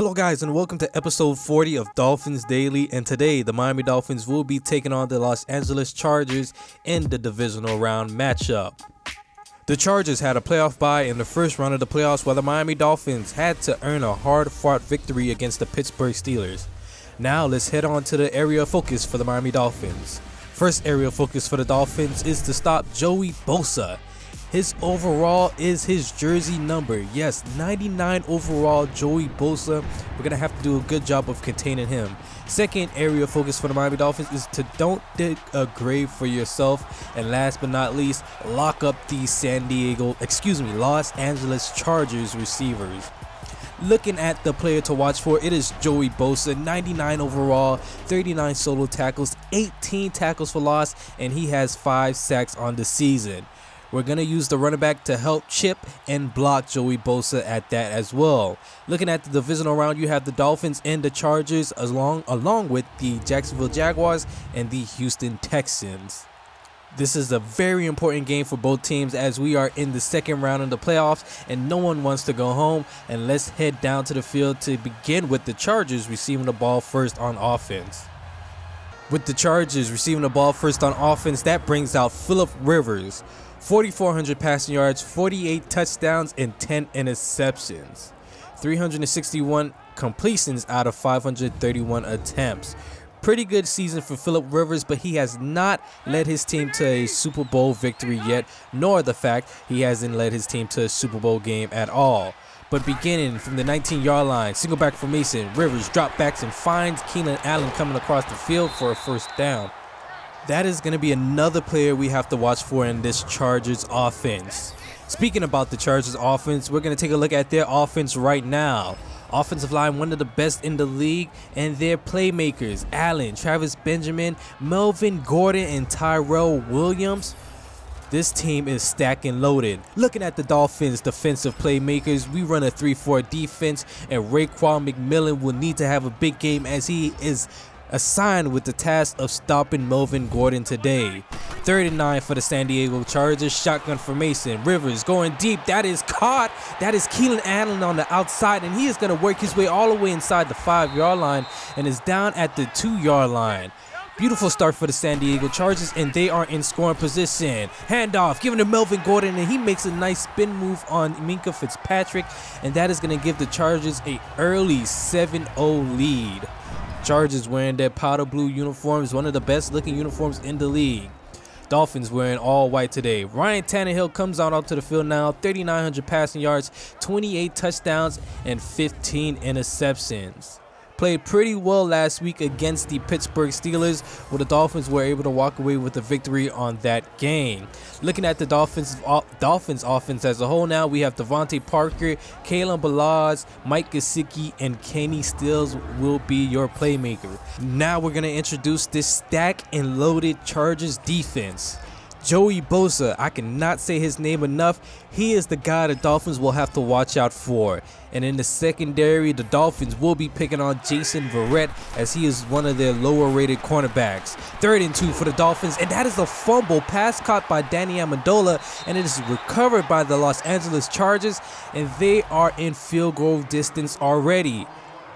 Hello guys, and welcome to episode 40 of Dolphins Daily, and today the Miami Dolphins will be taking on the Los Angeles Chargers in the divisional round matchup. The Chargers had a playoff bye in the first round of the playoffs, while the Miami Dolphins had to earn a hard-fought victory against the Pittsburgh Steelers. Now let's head on to the area of focus for the Miami Dolphins. First area of focus for the Dolphins is to stop Joey Bosa. His overall is his jersey number. Yes, 99 overall Joey Bosa. We're going to have to do a good job of containing him. Second area of focus for the Miami Dolphins is to don't dig a grave for yourself. And last but not least, lock up the Los Angeles Chargers receivers. Looking at the player to watch for, it is Joey Bosa, 99 overall, 39 solo tackles, 18 tackles for loss, and he has 5 sacks on the season. We're going to use the running back to help chip and block Joey Bosa at that as well. Looking at the divisional round, you have the Dolphins and the Chargers along with the Jacksonville Jaguars and the Houston Texans. This is a very important game for both teams as we are in the second round of the playoffs and no one wants to go home. And let's head down to the field to begin with the Chargers receiving the ball first on offense. With the Chargers receiving the ball first on offense, that brings out Philip Rivers. 4,400 passing yards, 48 touchdowns, and 10 interceptions. 361 completions out of 531 attempts. Pretty good season for Philip Rivers, but he has not led his team to a Super Bowl victory yet, nor the fact he hasn't led his team to a Super Bowl game at all. But beginning from the 19-yard line, single back formation, Rivers drop backs and finds Keenan Allen coming across the field for a first down. That is going to be another player we have to watch for in this Chargers offense. Speaking about the Chargers offense, we're going to take a look at their offense right now. Offensive line, one of the best in the league, and their playmakers, Allen, Travis Benjamin, Melvin Gordon, and Tyrell Williams. This team is stacked and loaded. Looking at the Dolphins' defensive playmakers, we run a 3-4 defense, and Raekwon McMillan will need to have a big game as he is assigned with the task of stopping Melvin Gordon today. 3rd and 9 for the San Diego Chargers. Shotgun formation. Rivers going deep. That is caught. That is Keenan Allen on the outside, and he is going to work his way all the way inside the 5-yard line and is down at the 2-yard line. Beautiful start for the San Diego Chargers, and they are in scoring position. Handoff, giving to Melvin Gordon, and he makes a nice spin move on Minkah Fitzpatrick, and that is going to give the Chargers an early 7-0 lead. Chargers wearing their powder blue uniforms, one of the best looking uniforms in the league. Dolphins wearing all white today. Ryan Tannehill comes out onto the field now, 3,900 passing yards, 28 touchdowns, and 15 interceptions. Played pretty well last week against the Pittsburgh Steelers, where the Dolphins were able to walk away with a victory on that game. Looking at the Dolphins offense as a whole now, we have Devontae Parker, Kalen Ballage, Mike Gesicki, and Kenny Stills will be your playmaker. Now we're going to introduce this stacked and loaded Chargers defense. Joey Bosa, I cannot say his name enough. He is the guy the Dolphins will have to watch out for. And in the secondary, the Dolphins will be picking on Jason Verrett as he is one of their lower rated cornerbacks. 3rd and 2 for the Dolphins, and that is a fumble pass caught by Danny Amendola, and it is recovered by the Los Angeles Chargers, and they are in field goal distance already.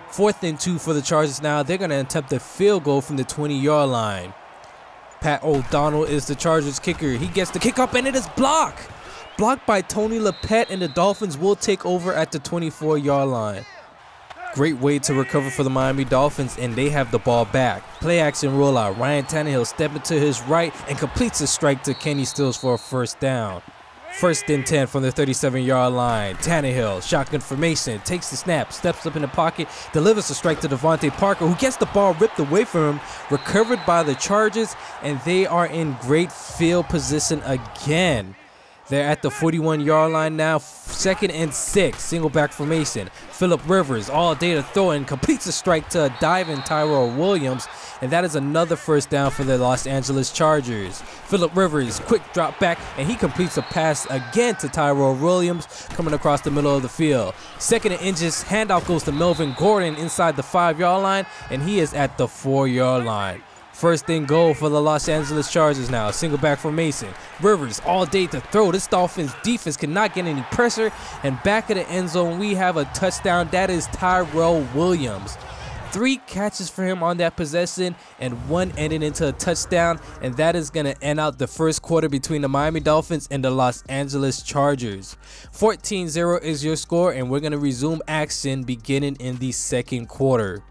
4th and 2 for the Chargers now. They're going to attempt a field goal from the 20-yard line. Pat O'Donnell is the Chargers kicker. He gets the kick up, and it is blocked. Blocked by Tony Lippett, and the Dolphins will take over at the 24-yard line. Great way to recover for the Miami Dolphins, and they have the ball back. Play action rollout. Ryan Tannehill stepping to his right and completes a strike to Kenny Stills for a first down. 1st and 10 from the 37-yard line. Tannehill, shotgun formation, takes the snap, steps up in the pocket, delivers a strike to Devontae Parker, who gets the ball ripped away from him, recovered by the Chargers, and they are in great field position again. They're at the 41-yard line now, 2nd and 6, single back formation. Philip Rivers, all day to throw and completes a strike to a diving Tyrell Williams, and that is another first down for the Los Angeles Chargers. Philip Rivers, quick drop back, and he completes a pass again to Tyrell Williams coming across the middle of the field. 2nd and inches, handoff goes to Melvin Gordon inside the 5-yard line, and he is at the 4-yard line. First and goal for the Los Angeles Chargers now. Single back formation. Rivers all day to throw. This Dolphins defense cannot get any pressure. And back of the end zone, we have a touchdown. That is Tyrell Williams. 3 catches for him on that possession and 1 ended into a touchdown. And that is going to end out the first quarter between the Miami Dolphins and the Los Angeles Chargers. 14-0 is your score, and we're going to resume action beginning in the second quarter.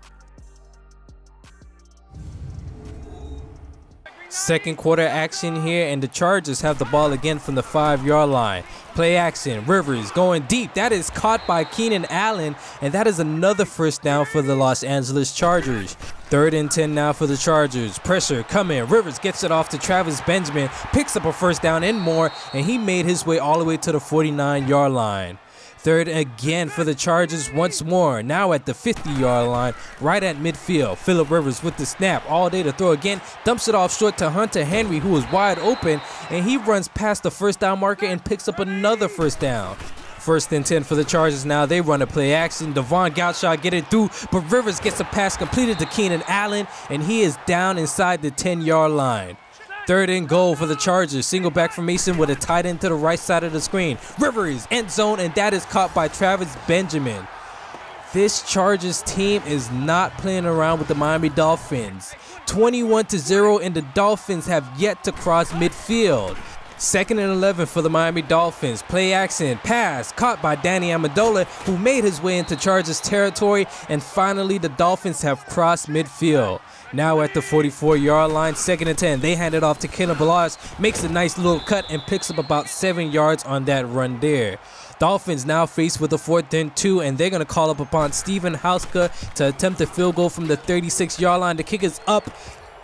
Second quarter action here, and the Chargers have the ball again from the 5-yard line. Play action, Rivers going deep. That is caught by Keenan Allen, and that is another first down for the Los Angeles Chargers. 3rd and 10 now for the Chargers. Pressure coming. Rivers gets it off to Travis Benjamin, picks up a first down and more, and he made his way all the way to the 49-yard line. 3rd again for the Chargers once more. Now at the 50-yard line, right at midfield. Phillip Rivers with the snap, all day to throw again. Dumps it off short to Hunter Henry, who was wide open, and he runs past the first down marker and picks up another first down. 1st and 10 for the Chargers now. They run a play action. Devon Gauchard get it through, but Rivers gets a pass completed to Keenan Allen, and he is down inside the 10-yard line. 3rd and goal for the Chargers. Single back formation with a tight end to the right side of the screen. Rivers, end zone, and that is caught by Travis Benjamin. This Chargers team is not playing around with the Miami Dolphins. 21-0, and the Dolphins have yet to cross midfield. 2nd and 11 for the Miami Dolphins. Play action, pass, caught by Danny Amendola, who made his way into Chargers territory, and finally the Dolphins have crossed midfield. Now at the 44-yard line, 2nd and 10. They hand it off to Kalen Ballage, makes a nice little cut and picks up about 7 yards on that run there. Dolphins now faced with a 4th and 2, and they're going to call up upon Steven Hauska to attempt a field goal from the 36-yard line. The kick is up,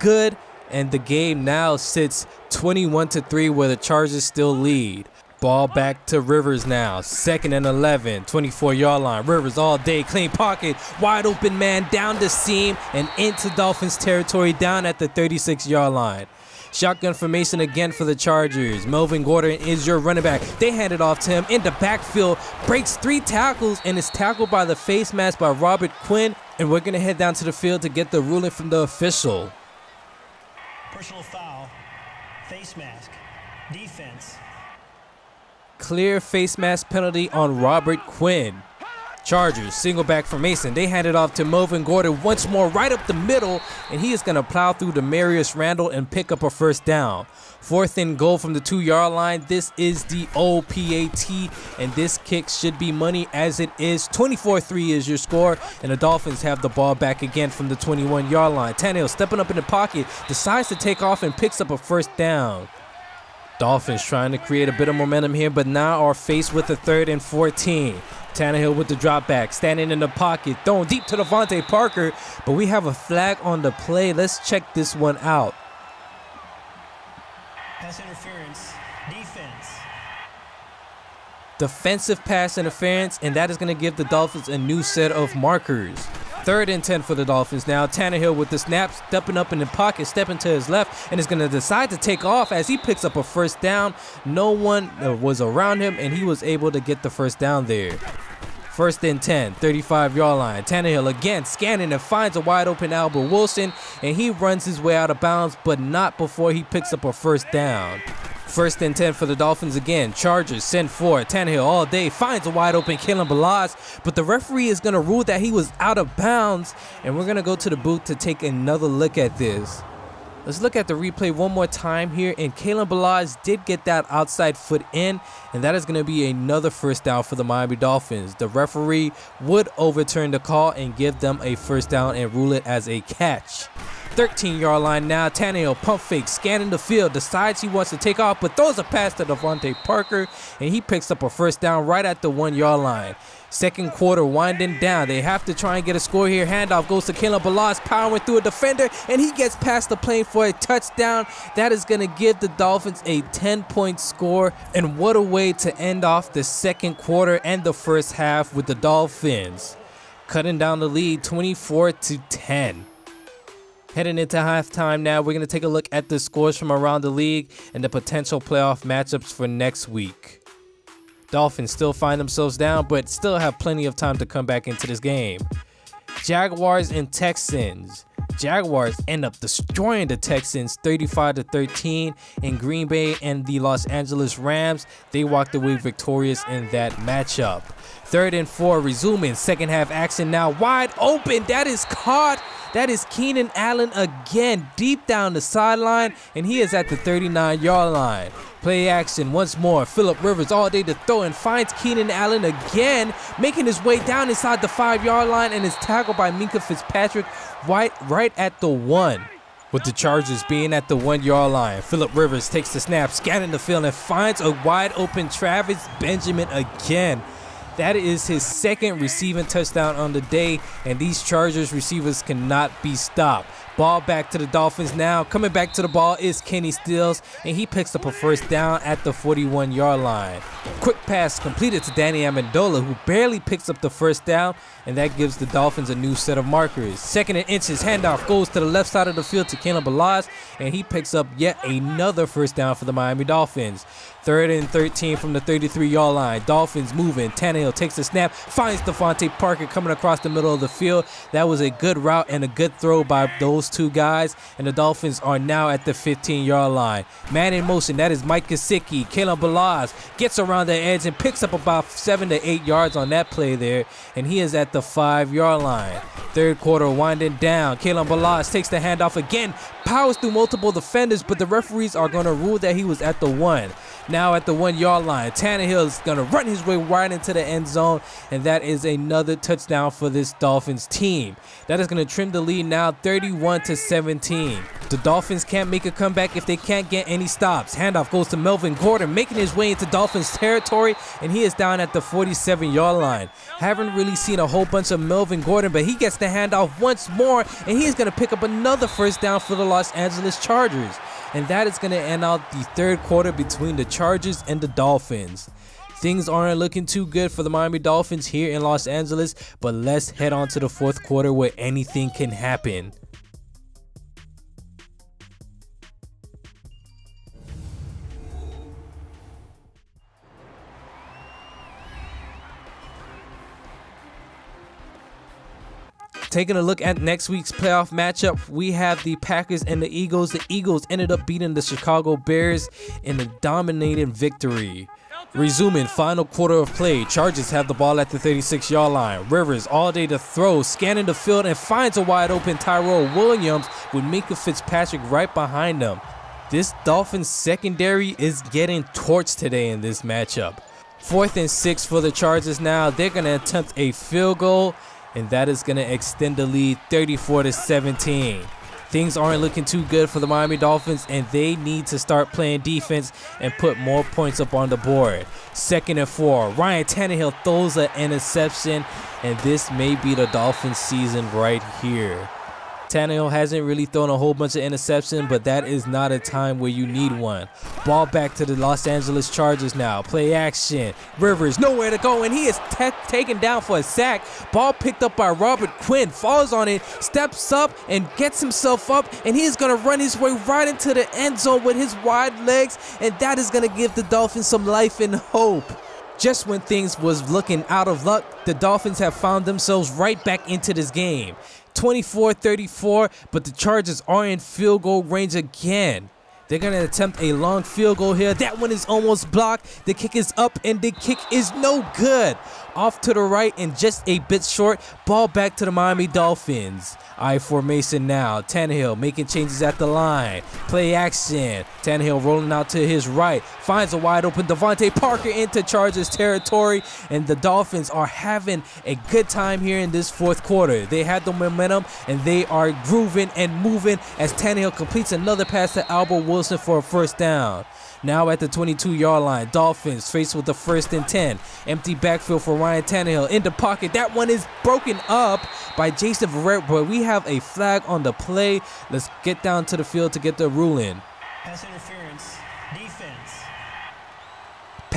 good, and the game now sits 21-3 where the Chargers still lead. Ball back to Rivers now. 2nd and 11, 24-yard line. Rivers all day, clean pocket, wide open man down the seam and into Dolphins territory down at the 36-yard line. Shotgun formation again for the Chargers. Melvin Gordon is your running back. They hand it off to him in the backfield, breaks 3 tackles and is tackled by the face mask by Robert Quinn. And we're going to head down to the field to get the ruling from the official. Personal foul, face mask, defense. Clear face mask penalty on Robert Quinn. Chargers, single back formation. They hand it off to Melvin Gordon once more right up the middle, and he is going to plow through Demarius Randall and pick up a first down. 4th and goal from the 2-yard line. This is the old PAT, and this kick should be money as it is. 24-3 is your score, and the Dolphins have the ball back again from the 21-yard line. Tannehill stepping up in the pocket, decides to take off and picks up a first down. Dolphins trying to create a bit of momentum here, but now are faced with a 3rd and 14. Tannehill with the drop back, standing in the pocket, throwing deep to Devontae Parker, but we have a flag on the play. Let's check this one out. Pass interference, defense. Defensive pass interference, and that is going to give the Dolphins a new set of markers. 3rd and 10 for the Dolphins now. Tannehill with the snap, stepping up in the pocket, stepping to his left, and is going to decide to take off as he picks up a first down. No one was around him, and he was able to get the first down there. 1st and 10, 35-yard line. Tannehill again scanning and finds a wide open Albert Wilson, and he runs his way out of bounds, but not before he picks up a first down. 1st and 10 for the Dolphins again. Chargers send forward. Tannehill all day finds a wide open Kalen Ballage, but the referee is going to rule that he was out of bounds, and we're going to go to the booth to take another look at this. Let's look at the replay one more time here, and Kalen Ballage did get that outside foot in, and that is going to be another first down for the Miami Dolphins. The referee would overturn the call and give them a first down and rule it as a catch. 13-yard line now. Tannehill pump fake, scanning the field, decides he wants to take off, but throws a pass to Devontae Parker, and he picks up a first down right at the 1-yard line. Second quarter winding down. They have to try and get a score here. Handoff goes to Kalen Ballage, powering through a defender, and he gets past the plane for a touchdown. That is going to give the Dolphins a 10-point score, and what a way to end off the second quarter and the first half with the Dolphins cutting down the lead 24-10. Heading into halftime now, we're going to take a look at the scores from around the league and the potential playoff matchups for next week. Dolphins still find themselves down, but still have plenty of time to come back into this game. Jaguars and Texans. Jaguars end up destroying the Texans 35-13 in Green Bay, and the Los Angeles Rams, they walked away victorious in that matchup. 3rd and 4, resuming second half action now, wide open, that is caught. That is Keenan Allen again, deep down the sideline, and he is at the 39-yard line. Play action once more. Phillip Rivers all day to throw and finds Keenan Allen again, making his way down inside the 5-yard line, and is tackled by Minkah Fitzpatrick right at the 1. With the Chargers being at the 1-yard line, Phillip Rivers takes the snap, scanning the field, and finds a wide open Travis Benjamin again. That is his 2nd receiving touchdown on the day, and these Chargers receivers cannot be stopped. Ball back to the Dolphins now. Coming back to the ball is Kenny Stills, and he picks up a first down at the 41-yard line. Quick pass completed to Danny Amendola, who barely picks up the first down, and that gives the Dolphins a new set of markers. 2nd and inches, handoff goes to the left side of the field to Kalen Ballage, and he picks up yet another first down for the Miami Dolphins. 3rd and 13 from the 33-yard line. Dolphins moving. Tannehill takes the snap, finds Devontae Parker coming across the middle of the field. That was a good route and a good throw by those two guys, and the Dolphins are now at the 15-yard line. Man in motion, that is Mike Gesicki. Kalen Ballage gets around the edge and picks up about 7 to 8 yards on that play there, and he is at the 5-yard line. 3rd quarter winding down. Kalen Ballage takes the handoff again, powers through multiple defenders, but the referees are going to rule that he was at the 1. Now at the 1-yard line, Tannehill is going to run his way right into the end zone, and that is another touchdown for this Dolphins team. That is going to trim the lead now 31-17. The Dolphins can't make a comeback if they can't get any stops. Handoff goes to Melvin Gordon, making his way into Dolphins territory, and he is down at the 47-yard line. Haven't really seen a whole bunch of Melvin Gordon, but he gets the handoff once more, and he is going to pick up another first down for the Los Angeles Chargers. And that is going to end out the 3rd quarter between the Chargers and the Dolphins. Things aren't looking too good for the Miami Dolphins here in Los Angeles, but let's head on to the 4th quarter where anything can happen. Taking a look at next week's playoff matchup, we have the Packers and the Eagles. The Eagles ended up beating the Chicago Bears in a dominating victory. Resuming final quarter of play, Chargers have the ball at the 36-yard line. Rivers all day to throw, scanning the field, and finds a wide open Tyrell Williams with Minkah Fitzpatrick right behind them. This Dolphins secondary is getting torched today in this matchup. 4th and 6 for the Chargers now. They're going to attempt a field goal, and that is going to extend the lead 34-17. Things aren't looking too good for the Miami Dolphins, and they need to start playing defense and put more points up on the board. 2nd and 4. Ryan Tannehill throws an interception, and this may be the Dolphins season right here. Tannehill hasn't really thrown a whole bunch of interceptions, but that is not a time where you need one. Ball back to the Los Angeles Chargers now. Play action. Rivers nowhere to go, and he is taken down for a sack. Ball picked up by Robert Quinn. Falls on it, steps up, and gets himself up, and he is going to run his way right into the end zone with his wide legs, and that is going to give the Dolphins some life and hope. Just when things was looking out of luck, the Dolphins have found themselves right back into this game. 24-34, but the Chargers are in field goal range again. They're going to attempt a long field goal here. That one is almost blocked. The kick is up, and the kick is no good. Off to the right and just a bit short. Ball back to the Miami Dolphins. I formation now. Tannehill making changes at the line. Play action. Tannehill rolling out to his right. Finds a wide open Devontae Parker into Chargers territory. And the Dolphins are having a good time here in this 4th quarter. They had the momentum, and they are grooving and moving as Tannehill completes another pass to Albert Wilson for a first down. Now at the 22-yard line, Dolphins faced with the 1st and 10. Empty backfield for Ryan Tannehill in the pocket. That one is broken up by Jason Verrett, but we have a flag on the play. Let's get down to the field to get the ruling. Pass interference, defense.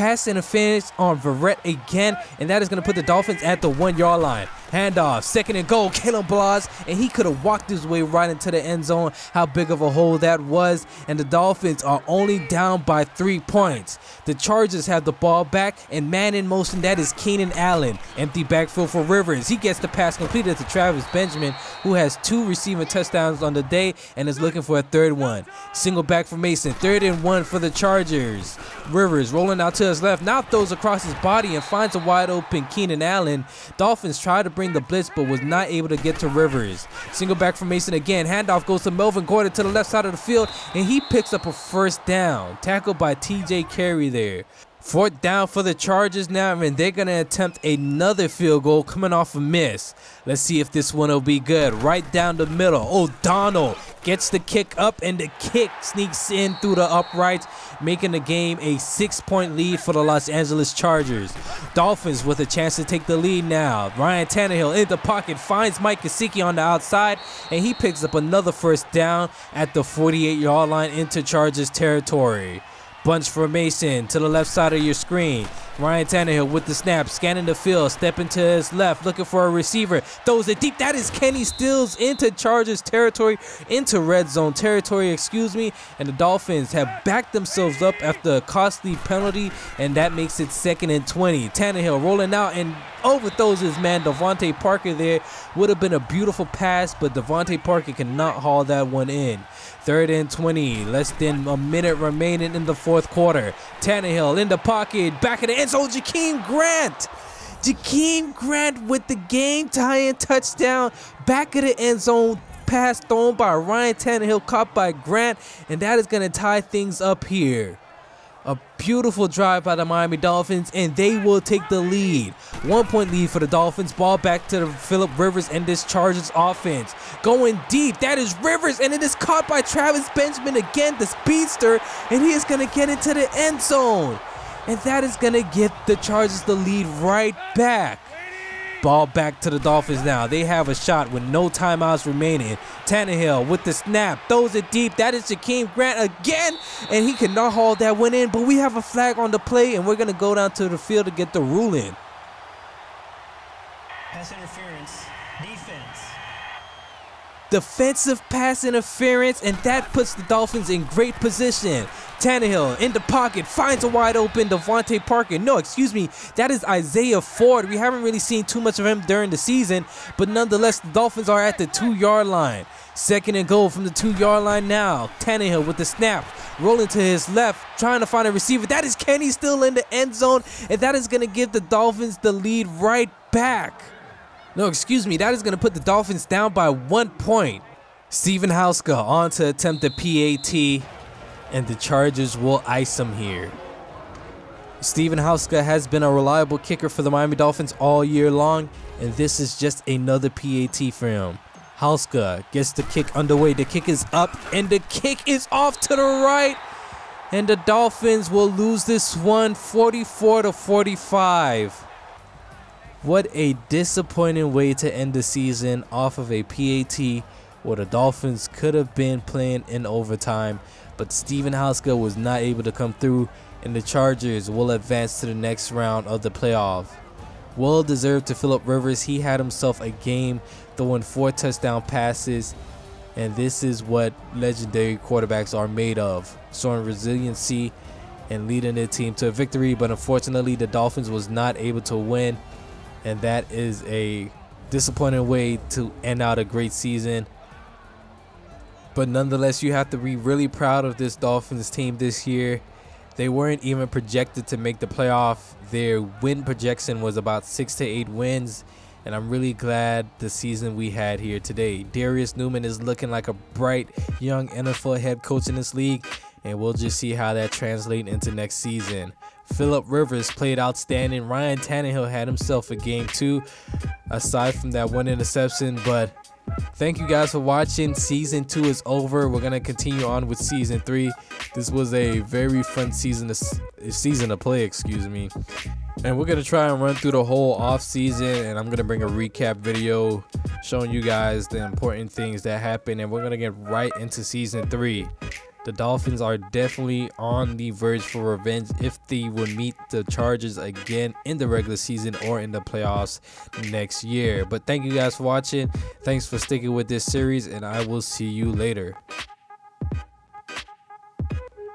pass interference on Verrett again, and that is going to put the Dolphins at the 1-yard line. Handoff, 2nd and goal, Kalen Blas, and he could have walked his way right into the end zone. How big of a hole that was, and the Dolphins are only down by 3 points. The Chargers have the ball back, and man in motion, that is Keenan Allen. Empty backfield for Rivers. He gets the pass completed to Travis Benjamin, who has 2 receiving touchdowns on the day and is looking for a 3rd one. Single back for Mason, 3rd and 1 for the Chargers. Rivers rolling out to his left, now throws across his body and finds a wide open Keenan Allen. Dolphins try to bring the blitz but was not able to get to Rivers. Single back for Mason again. Handoff goes to Melvin Gordon to the left side of the field, and he picks up a 1st down. Tackled by TJ Carey there. 4th down for the Chargers now, and they're going to attempt another field goal coming off a miss. Let's see if this one will be good. Right down the middle. O'Donnell gets the kick up, and the kick sneaks in through the uprights, making the game a 6-point lead for the Los Angeles Chargers. Dolphins with a chance to take the lead now. Ryan Tannehill in the pocket finds Mike Gesicki on the outside, and he picks up another 1st down at the 48-yard line into Chargers territory. Bunch formation to the left side of your screen. Ryan Tannehill with the snap, scanning the field, stepping to his left, looking for a receiver. Throws it deep. That is Kenny Stills into Chargers territory, into red zone territory, excuse me. And the Dolphins have backed themselves up after a costly penalty, and that makes it 2nd and 20. Tannehill rolling out and overthrows his man Devontae Parker there. Would have been a beautiful pass, but Devontae Parker cannot haul that one in. 3rd and 20, less than a minute remaining in the 4th quarter. Tannehill in the pocket, back of the end zone, Jakeem Grant. Jakeem Grant with the game-tying touchdown, back of the end zone, pass thrown by Ryan Tannehill, caught by Grant, and that is going to tie things up here. A beautiful drive by the Miami Dolphins, and they will take the lead. 1-point lead for the Dolphins. Ball back to Phillip Rivers and this Chargers offense. Going deep. That is Rivers, and it is caught by Travis Benjamin again, the speedster, and he is going to get into the end zone. And that is going to get the Chargers the lead right back. Ball back to the Dolphins now. They have a shot with no timeouts remaining. Tannehill with the snap, throws it deep. That is Jakeem Grant again, and he cannot haul that one in. But we have a flag on the play, and we're going to go down to the field to get the ruling. Pass interference, defense. Defensive pass interference, and that puts the Dolphins in great position. Tannehill in the pocket finds a wide open Devontae Parker. No, excuse me, that is Isaiah Ford. We haven't really seen too much of him during the season, but nonetheless, the Dolphins are at the 2-yard line. 2nd and goal from the 2-yard line now. Tannehill with the snap, rolling to his left, trying to find a receiver. That is Kenny still in the end zone, and that is going to give the Dolphins the lead right back. No, excuse me, that is going to put the Dolphins down by 1 point. Steven Hauska on to attempt the PAT, and the Chargers will ice him here. Steven Hauska has been a reliable kicker for the Miami Dolphins all year long, and this is just another PAT for him. Hauska gets the kick underway. The kick is up, and the kick is off to the right, and the Dolphins will lose this one 44-45. What a disappointing way to end the season off of a PAT where the Dolphins could have been playing in overtime, but Steven Hauska was not able to come through, and the Chargers will advance to the next round of the playoff. Well deserved to Phillip Rivers. He had himself a game, throwing 4 touchdown passes, and this is what legendary quarterbacks are made of, showing resiliency and leading their team to a victory. But unfortunately, the Dolphins was not able to win, and that is a disappointing way to end out a great season. But nonetheless, you have to be really proud of this Dolphins team this year. They weren't even projected to make the playoff. Their win projection was about 6 to 8 wins, and I'm really glad the season we had here today. Darius Newman is looking like a bright young NFL head coach in this league, and we'll just see how that translates into next season. Phillip Rivers played outstanding. Ryan Tannehill had himself a game too, aside from that one interception. But thank you guys for watching. Season 2 is over. We're gonna continue on with season 3. This was a very fun season to play, excuse me. And we're gonna try and run through the whole off season, and I'm gonna bring a recap video showing you guys the important things that happened, and we're gonna get right into season 3. The Dolphins are definitely on the verge for revenge if they would meet the Chargers again in the regular season or in the playoffs next year. But thank you guys for watching. Thanks for sticking with this series, and I will see you later.